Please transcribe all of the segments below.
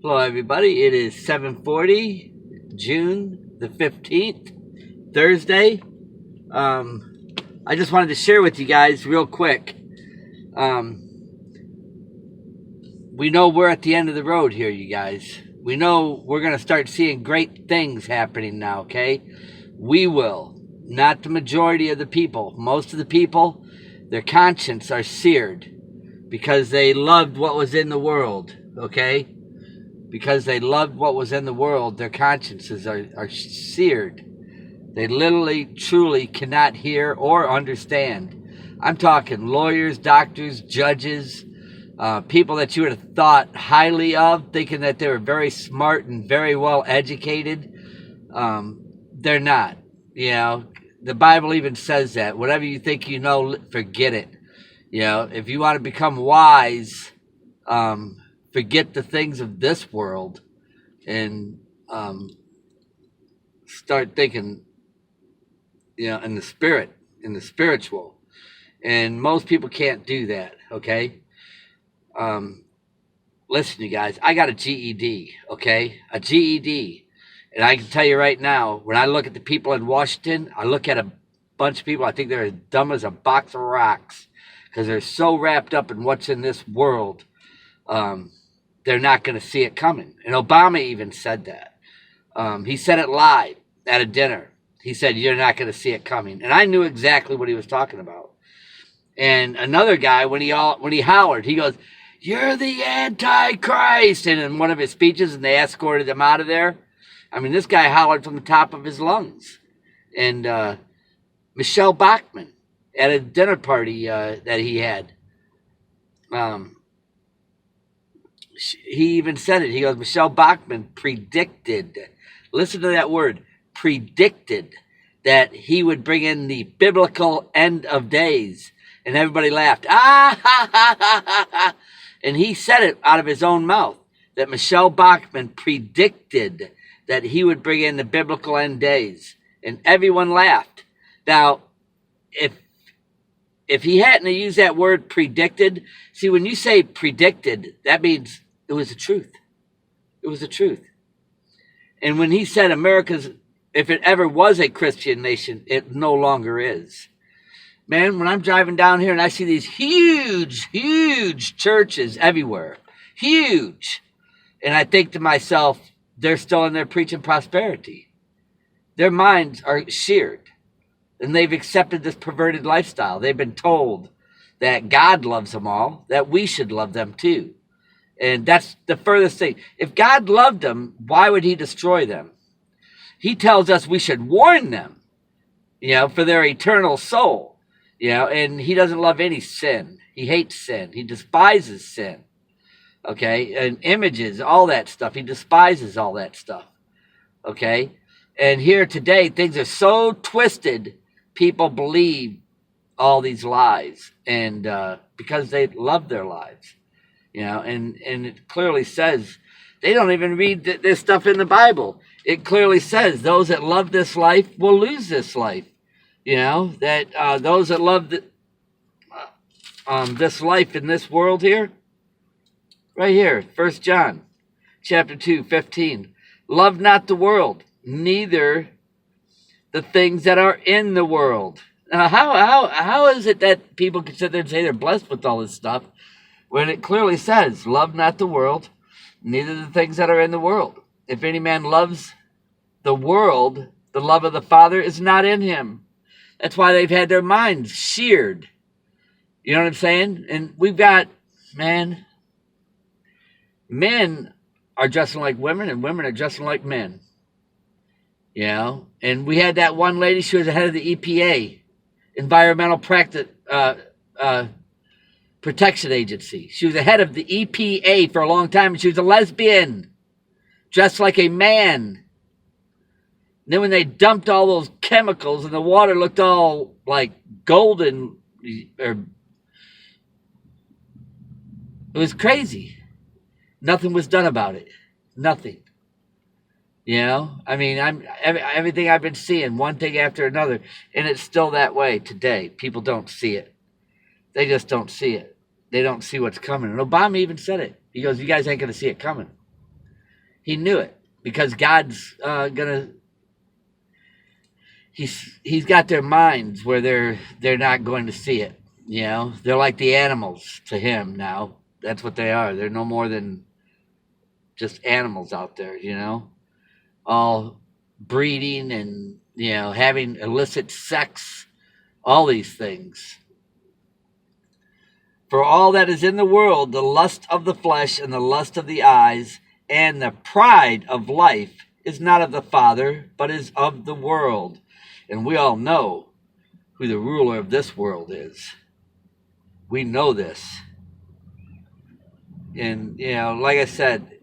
Hello, everybody. It is 7:40, June the 15th, Thursday. I just wanted to share with you guys real quick. We know we're at the end of the road here, you guys. We know we're going to start seeing great things happening now, okay? We will. Not the majority of the people. Most of the people, their conscience are seared because they loved what was in the world, okay? Because they loved what was in the world, their consciences are seared. They literally, truly cannot hear or understand. I'm talking lawyers, doctors, judges, people that you would have thought highly of, thinking that they were very smart and very well educated. They're not. You know, the Bible even says that. Whatever you think you know, forget it. You know, if you want to become wise, forget the things of this world and start thinking, in the spirit, in the spiritual. And most people can't do that, okay? Listen, you guys, I got a GED, okay? A GED. And I can tell you right now, when I look at the people in Washington, I look at a bunch of people, I think they're as dumb as a box of rocks because they're so wrapped up in what's in this world. They're not going to see it coming. And Obama even said that. He said it live at a dinner. He said, you're not going to see it coming. And I knew exactly what he was talking about. And another guy, when he hollered, he goes, you're the Antichrist. And in one of his speeches, and they escorted him out of there. I mean, this guy hollered from the top of his lungs. And Michelle Bachmann at a dinner party that he had, he even said it. He goes, Michelle Bachmann predicted, listen to that word, predicted that he would bring in the biblical end of days. And everybody laughed. Ah, ha, ha, ha, ha, ha. And he said it out of his own mouth, that Michelle Bachmann predicted that he would bring in the biblical end days. And everyone laughed. Now, if he hadn't used that word predicted, see, when you say predicted, that means it was the truth. It was the truth. And when he said America's, if it ever was a Christian nation, it no longer is. Man, when I'm driving down here and I see these huge, huge churches everywhere, huge, and I think to myself, they're still in there preaching prosperity. Their minds are seared, and they've accepted this perverted lifestyle. They've been told that God loves them all, that we should love them too. And that's the furthest thing. If God loved them, why would he destroy them? He tells us we should warn them, for their eternal soul. And he doesn't love any sin. He hates sin. He despises sin. Okay? And images, all that stuff. He despises all that stuff. Okay? And here today, things are so twisted, people believe all these lies. And because they love their lives. And it clearly says, they don't even read this stuff in the Bible. It clearly says those that love this life will lose this life. That those that love this life in this world here, right here, 1 John chapter 2, 15. Love not the world, neither the things that are in the world. Now, how is it that people can sit there and say they're blessed with all this stuff when it clearly says, love not the world, neither the things that are in the world? If any man loves the world, the love of the Father is not in him. That's why they've had their minds seared. You know what I'm saying? And we've got, men are dressing like women and women are dressing like men. And we had that one lady, she was the head of the EPA, Environmental Protection Agency. She was the head of the EPA for a long time, and she was a lesbian, dressed like a man. And then when they dumped all those chemicals and the water looked all like golden, it was crazy. Nothing was done about it. Nothing. I mean, everything I've been seeing, one thing after another, and it's still that way today. People don't see it. They just don't see it. They don't see what's coming. And Obama even said it. He goes, you guys ain't going to see it coming. He knew it because God's he's got their minds where they're not going to see it. You know, they're like the animals to him now. That's what they are. They're no more than just animals out there, you know, all breeding and, you know, having illicit sex, all these things. For all that is in the world, the lust of the flesh and the lust of the eyes and the pride of life is not of the Father, but is of the world. And we all know who the ruler of this world is. We know this. And, you know, like I said,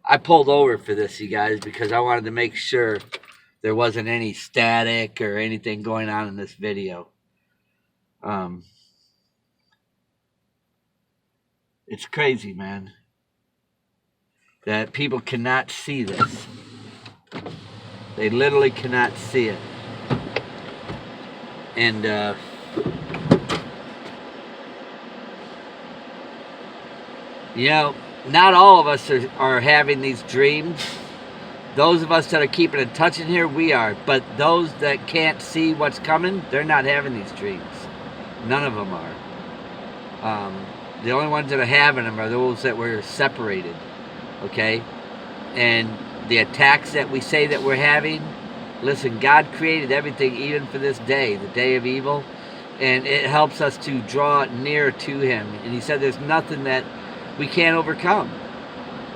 I pulled over for this, you guys, because I wanted to make sure there wasn't any static or anything going on in this video. It's crazy, man, that people cannot see this. They literally cannot see it. And you know, not all of us are having these dreams. Those of us that are keeping in touch in here, we are. But those that can't see what's coming, they're not having these dreams. None of them are. The only ones that are having them are those that were separated. Okay? And the attacks that we say that we're having, listen, God created everything even for this day, the day of evil. And it helps us to draw near to him. And he said there's nothing that we can't overcome.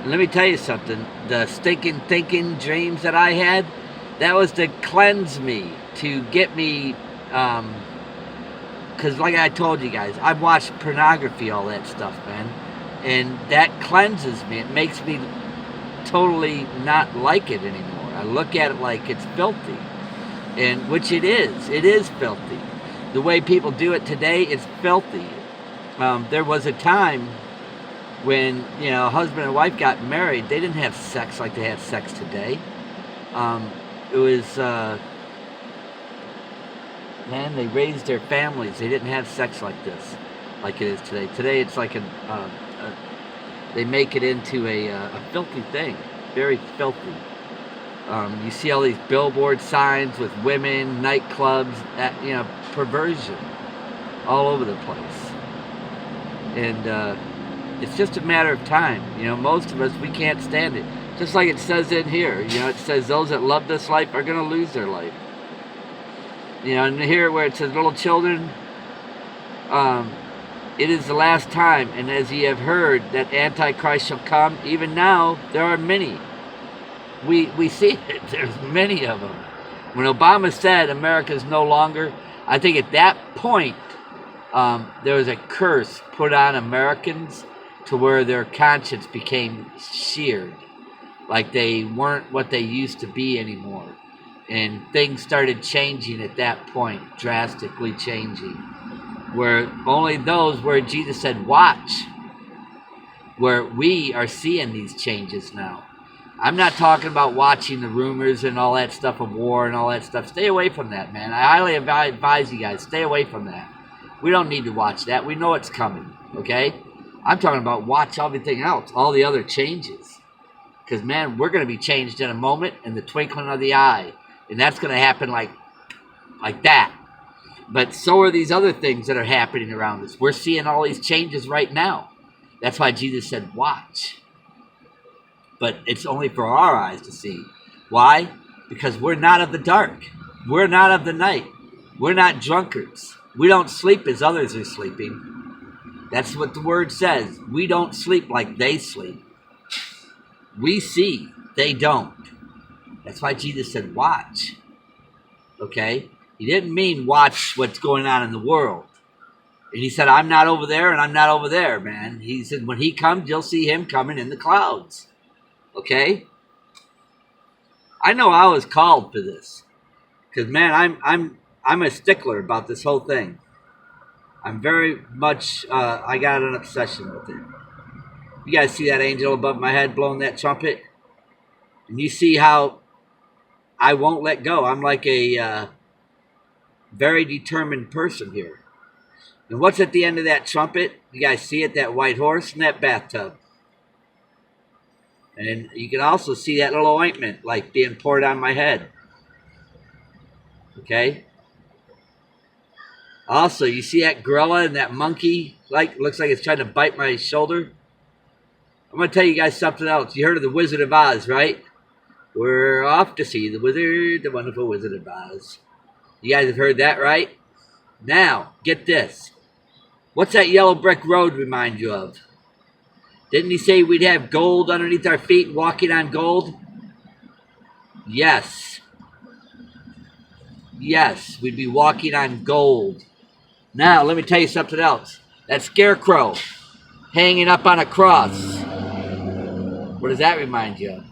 And let me tell you something. The stinking thinking dreams that I had, that was to cleanse me, to get me, because like I told you guys, I've watched pornography, all that stuff, man. And that cleanses me. It makes me totally not like it anymore. I look at it like it's filthy. And which it is. It is filthy. The way people do it today, it's filthy. There was a time when, you know, husband and wife got married, they didn't have sex like they have sex today. It was, man, they raised their families. They didn't have sex like this, like it is today. Today it's like they make it into a filthy thing, very filthy. You see all these billboard signs with women, nightclubs, you know, perversion all over the place. And it's just a matter of time. You know, most of us, we can't stand it. Just like it says in here, you know, it says those that love this life are going to lose their life. You know, and here where it says little children, it is the last time, and as ye have heard that Antichrist shall come, even now there are many. We see it. There's many of them. When Obama said America is no longer, I think at that point, there was a curse put on Americans to where their conscience became seared, like they weren't what they used to be anymore. And things started changing at that point, drastically changing, where only those where Jesus said, watch, where we are seeing these changes now. I'm not talking about watching the rumors and all that stuff of war and all that stuff. Stay away from that, man. I highly advise you guys, stay away from that. We don't need to watch that. We know it's coming, okay? I'm talking about watch everything else, all the other changes. Because, man, we're going to be changed in a moment, in the twinkling of the eye. And that's going to happen like that. But so are these other things that are happening around us. We're seeing all these changes right now. That's why Jesus said, watch. But it's only for our eyes to see. Why? Because we're not of the dark. We're not of the night. We're not drunkards. We don't sleep as others are sleeping. That's what the word says. We don't sleep like they sleep. We see, they don't. That's why Jesus said, watch. Okay? He didn't mean watch what's going on in the world. And he said, I'm not over there and I'm not over there, man. He said, when he comes, you'll see him coming in the clouds. Okay? I know I was called for this. Because, man, I'm a stickler about this whole thing. I'm very much, I got an obsession with it. You guys see that angel above my head blowing that trumpet? And you see how I won't let go. I'm like a very determined person here. And what's at the end of that trumpet? You guys see it, that white horse and that bathtub. And you can also see that little ointment like being poured on my head. Okay? Also, you see that gorilla and that monkey, like looks like it's trying to bite my shoulder? I'm going to tell you guys something else. You heard of the Wizard of Oz, right? We're off to see the wizard, the wonderful Wizard of Oz. You guys have heard that, right? Now, get this. What's that yellow brick road remind you of? Didn't he say we'd have gold underneath our feet walking on gold? Yes. Yes, we'd be walking on gold. Now, let me tell you something else. That scarecrow hanging up on a cross. What does that remind you of?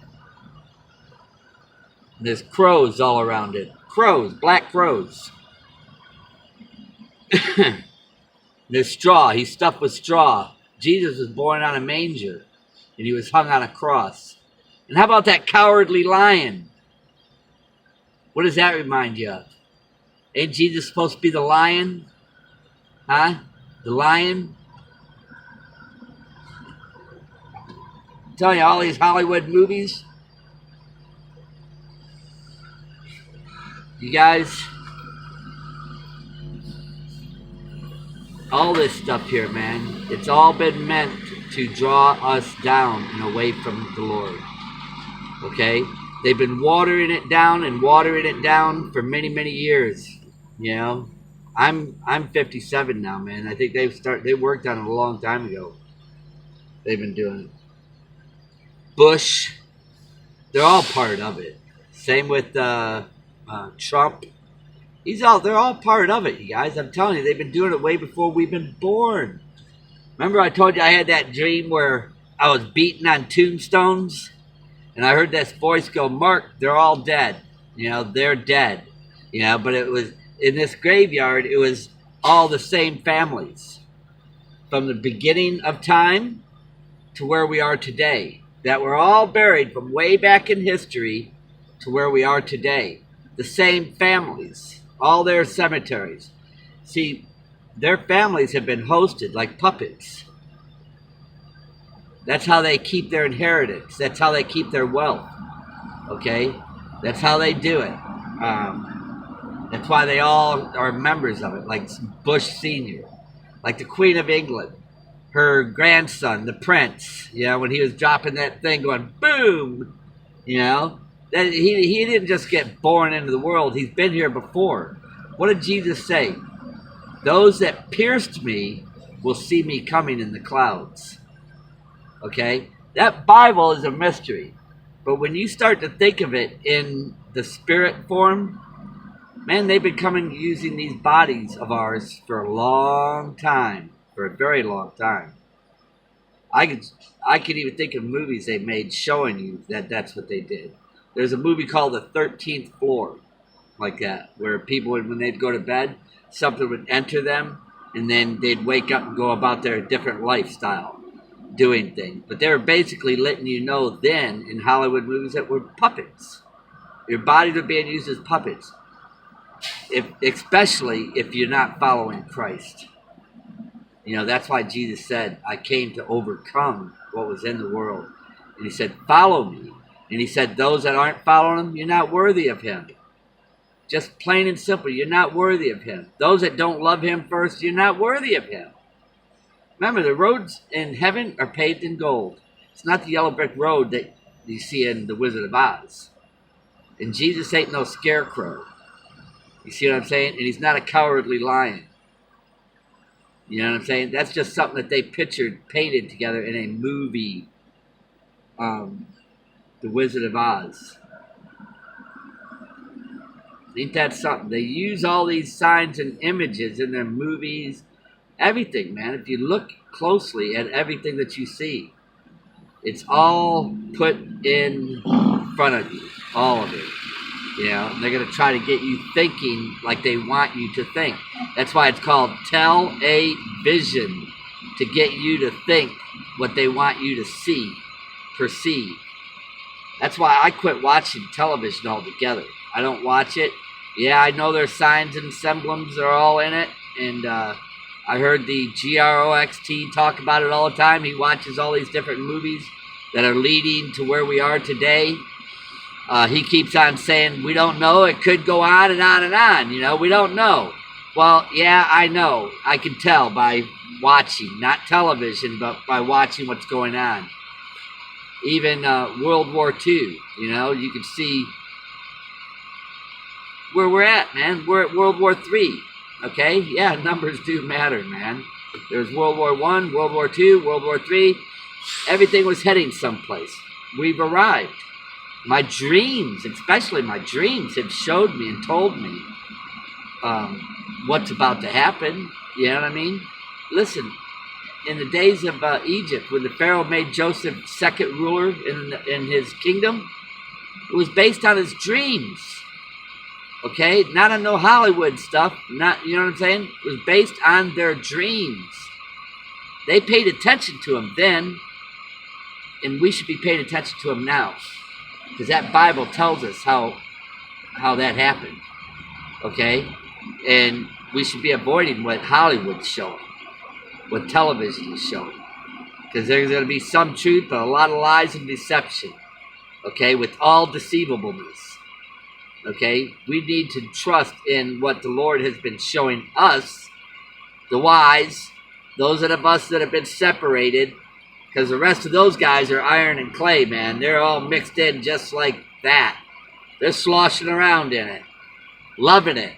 There's crows all around it. Crows, black crows. There's straw. He's stuffed with straw. Jesus was born on a manger, and he was hung on a cross. And how about that cowardly lion? What does that remind you of? Ain't Jesus supposed to be the lion? Huh? The lion? I'm telling you, all these Hollywood movies. You guys, all this stuff here, man, it's all been meant to draw us down and away from the Lord. Okay? They've been watering it down for many, many years. You know? I'm 57 now, man. I think they worked on it a long time ago. They've been doing it. Bush, they're all part of it. Same with Trump. They're all part of it, you guys. I'm telling you, they've been doing it way before we've been born. Remember I told you I had that dream where I was beating on tombstones? And I heard this voice go, Mark, they're all dead. You know, they're dead. You know, but it was, in this graveyard, it was all the same families. From the beginning of time to where we are today. That were all buried from way back in history to where we are today. The same families. All their cemeteries. See, their families have been hosted like puppets. That's how they keep their inheritance. That's how they keep their wealth. Okay? That's how they do it. That's why they all are members of it. Like Bush Sr. Like the Queen of England. Her grandson, the Prince. You know, when he was dropping that thing going boom. You know? That he didn't just get born into the world. He's been here before. What did Jesus say? Those that pierced me will see me coming in the clouds. Okay? That Bible is a mystery. But when you start to think of it in the spirit form, man, they've been coming using these bodies of ours for a long time. For a very long time. I could even think of movies they made showing you that that's what they did. There's a movie called The 13th Floor, like that, where people, when they'd go to bed, something would enter them, and then they'd wake up and go about their different lifestyle, doing things. But they were basically letting you know then, in Hollywood movies, that we're puppets. Your bodies are being used as puppets, especially if you're not following Christ. You know, that's why Jesus said, I came to overcome what was in the world. And he said, follow me. And he said, those that aren't following him, you're not worthy of him. Just plain and simple, you're not worthy of him. Those that don't love him first, you're not worthy of him. Remember, the roads in heaven are paved in gold. It's not the yellow brick road that you see in The Wizard of Oz. And Jesus ain't no scarecrow. You see what I'm saying? And he's not a cowardly lion. You know what I'm saying? That's just something that they painted together in a movie, The Wizard of Oz. Ain't that something? They use all these signs and images in their movies, everything, man. If you look closely at everything that you see, it's all put in front of you, all of it. You know, and they're going to try to get you thinking like they want you to think. That's why it's called tell-a-vision, to get you to think what they want you to see, perceive. That's why I quit watching television altogether. I don't watch it. Yeah, I know there's signs and symbols are all in it. And I heard the GROXT talk about it all the time. He watches all these different movies that are leading to where we are today. He keeps on saying, we don't know. It could go on and on and on. You know, we don't know. Well, yeah, I know. I can tell by watching, not television, but by watching what's going on. Even World War II, you know, you can see where we're at, man. We're at World War III, okay? Yeah, numbers do matter, man. There's World War I, World War II, World War III. Everything was heading someplace. We've arrived. My dreams, especially my dreams, have showed me and told me what's about to happen. You know what I mean? Listen, in the days of Egypt, when the Pharaoh made Joseph second ruler in his kingdom, it was based on his dreams. Okay? Not on no Hollywood stuff. Not, you know what I'm saying? It was based on their dreams. They paid attention to him then, and we should be paying attention to him now. Because that Bible tells us how that happened. Okay? And we should be avoiding what Hollywood's showing, what television is showing. Because there's going to be some truth, but a lot of lies and deception. Okay? With all deceivableness. Okay? We need to trust in what the Lord has been showing us, the wise, those of us that have been separated. Because the rest of those guys are iron and clay, man. They're all mixed in just like that. They're sloshing around in it. Loving it.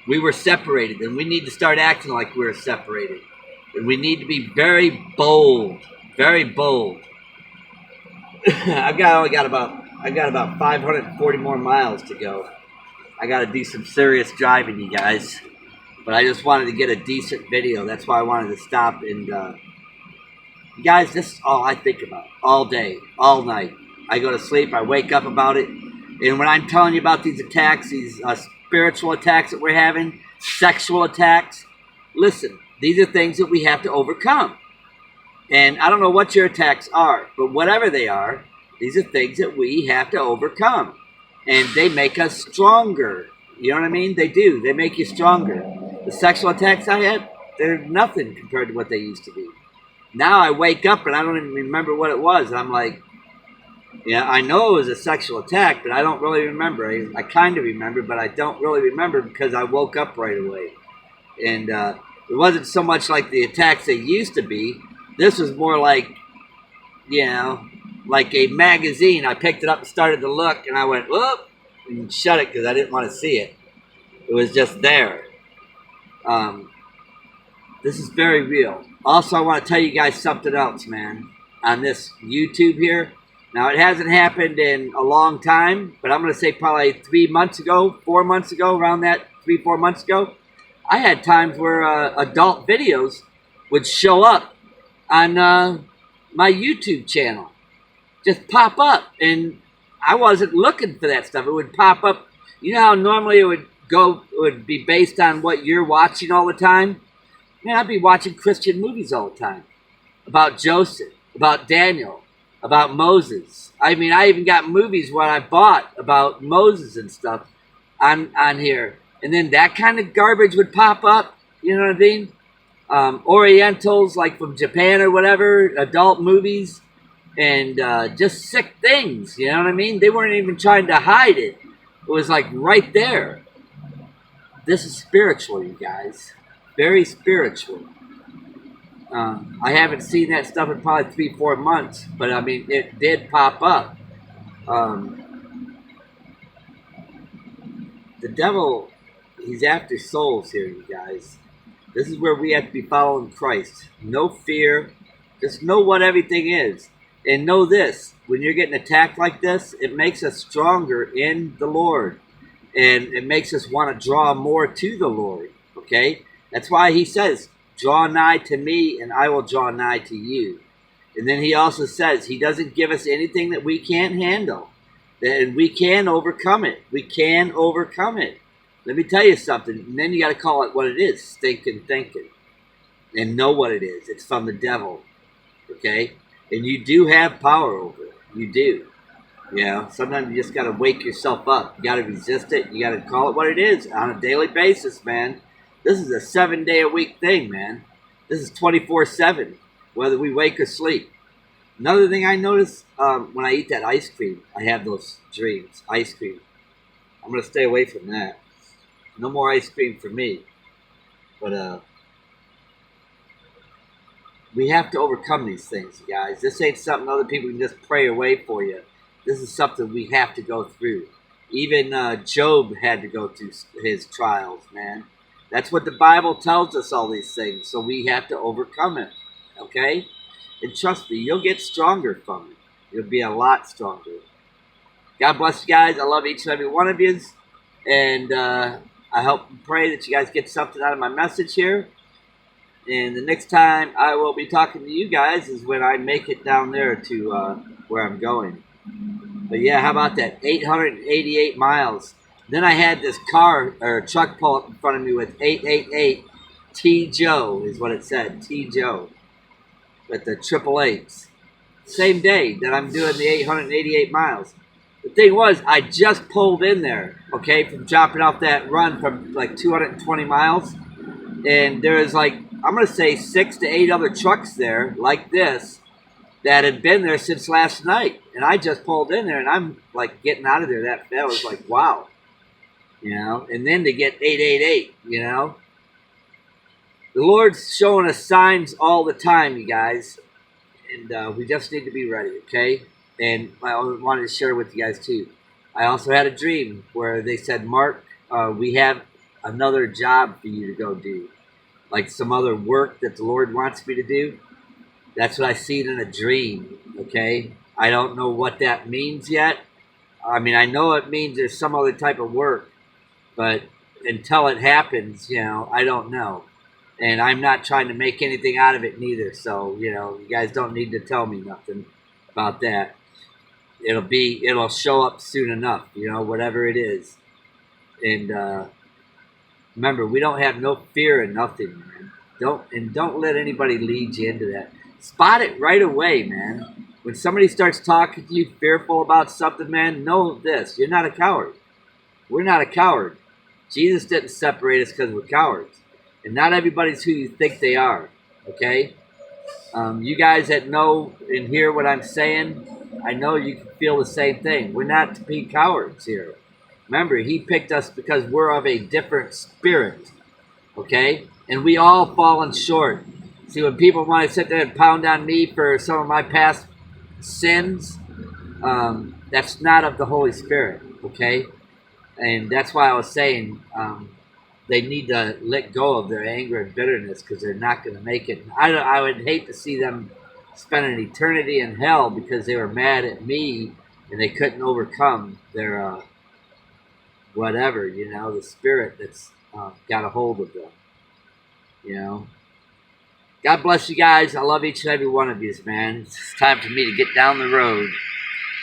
We were separated, and we need to start acting like we're separated. And we need to be very bold. Very bold. I got about 540 more miles to go. I got to do some serious driving, you guys. But I just wanted to get a decent video. That's why I wanted to stop and... guys, this is all I think about all day, all night. I go to sleep, I wake up about it. And when I'm telling you about these attacks, these spiritual attacks that we're having, sexual attacks, listen, these are things that we have to overcome. And I don't know what your attacks are, but whatever they are, these are things that we have to overcome. And they make us stronger. You know what I mean? They do. They make you stronger. The sexual attacks I had, they're nothing compared to what they used to be. Now I wake up and I don't even remember what it was. And I'm like, yeah, I know it was a sexual attack, but I don't really remember. I kind of remember, but I don't really remember because I woke up right away. And it wasn't so much like the attacks they used to be. This was more like, you know, like a magazine. I picked it up and started to look, and I went, whoop, and shut it because I didn't want to see it. It was just there. This is very real. Also, I want to tell you guys something else, man, on this YouTube here. Now, it hasn't happened in a long time, but I'm going to say probably 3 months ago, 4 months ago, around that, 3-4 months ago, I had times where adult videos would show up on my YouTube channel. Just pop up, and I wasn't looking for that stuff. It would pop up. You know how normally it would be based on what you're watching all the time? Man, I'd be watching Christian movies all the time about Joseph, about Daniel, about Moses. I mean, I even got movies what I bought about Moses and stuff on here. And then that kind of garbage would pop up, you know what I mean? Orientals, like from Japan or whatever, adult movies, and just sick things, you know what I mean? They weren't even trying to hide it. It was like right there. This is spiritual, you guys. Very spiritual. I haven't seen that stuff in probably 3-4 months, but I mean, it did pop up. The devil, he's after souls here, you guys. This is where we have to be following Christ. No fear. Just know what everything is. And know this, when you're getting attacked like this, it makes us stronger in the Lord. And it makes us want to draw more to the Lord. Okay? That's why he says, draw nigh to me and I will draw nigh to you. And then he also says he doesn't give us anything that we can't handle. And we can overcome it. We can overcome it. Let me tell you something. And then you got to call it what it is, stinking thinking. And know what it is. It's from the devil. Okay? And you do have power over it. You do. You know, sometimes you just got to wake yourself up. You got to resist it. You got to call it what it is on a daily basis, man. This is a 7-day-a-week thing, man. This is 24/7, whether we wake or sleep. Another thing I notice when I eat that ice cream, I have those dreams. Ice cream. I'm gonna stay away from that. No more ice cream for me. But we have to overcome these things, guys. This ain't something other people can just pray away for you. This is something we have to go through. Even Job had to go through his trials, man. That's what the Bible tells us, all these things. So we have to overcome it, okay? And trust me, you'll get stronger from it. You'll be a lot stronger. God bless you guys. I love each and every one of you. And I hope and pray that you guys get something out of my message here. And the next time I will be talking to you guys is when I make it down there to where I'm going. But yeah, how about that? 888 miles. Then I had this car or truck pull up in front of me with 888 T Joe is what it said. T Joe with the triple eights. Same day that I'm doing the 888 miles. The thing was, I just pulled in there, okay, from dropping off that run from like 220 miles. And there was like, I'm going to say 6 to 8 other trucks there like this that had been there since last night. And I just pulled in there and I'm like getting out of there. That was like, wow. You know, and then to get 888, you know. The Lord's showing us signs all the time, you guys. And we just need to be ready, okay? And I wanted to share with you guys too. I also had a dream where they said, Mark, we have another job for you to go do. Like some other work that the Lord wants me to do. That's what I seen in a dream, okay? I don't know what that means yet. I mean, I know it means there's some other type of work. But until it happens, you know, I don't know. And I'm not trying to make anything out of it neither. So, you know, you guys don't need to tell me nothing about that. It'll show up soon enough, you know, whatever it is. And remember, we don't have no fear in nothing, man. Don't let anybody lead you into that. Spot it right away, man. When somebody starts talking to you fearful about something, man, know this. You're not a coward. We're not a coward. Jesus didn't separate us because we're cowards. And not everybody's who you think they are, okay? You guys that know and hear what I'm saying, I know you can feel the same thing. We're not to be cowards here. Remember, he picked us because we're of a different spirit, okay? And we all fallen short. See, when people want to sit there and pound on me for some of my past sins, that's not of the Holy Spirit, okay? And that's why I was saying they need to let go of their anger and bitterness because they're not going to make it. I would hate to see them spend an eternity in hell because they were mad at me and they couldn't overcome their whatever, you know, the spirit that's got a hold of them, you know. God bless you guys. I love each and every one of you, man. It's time for me to get down the road.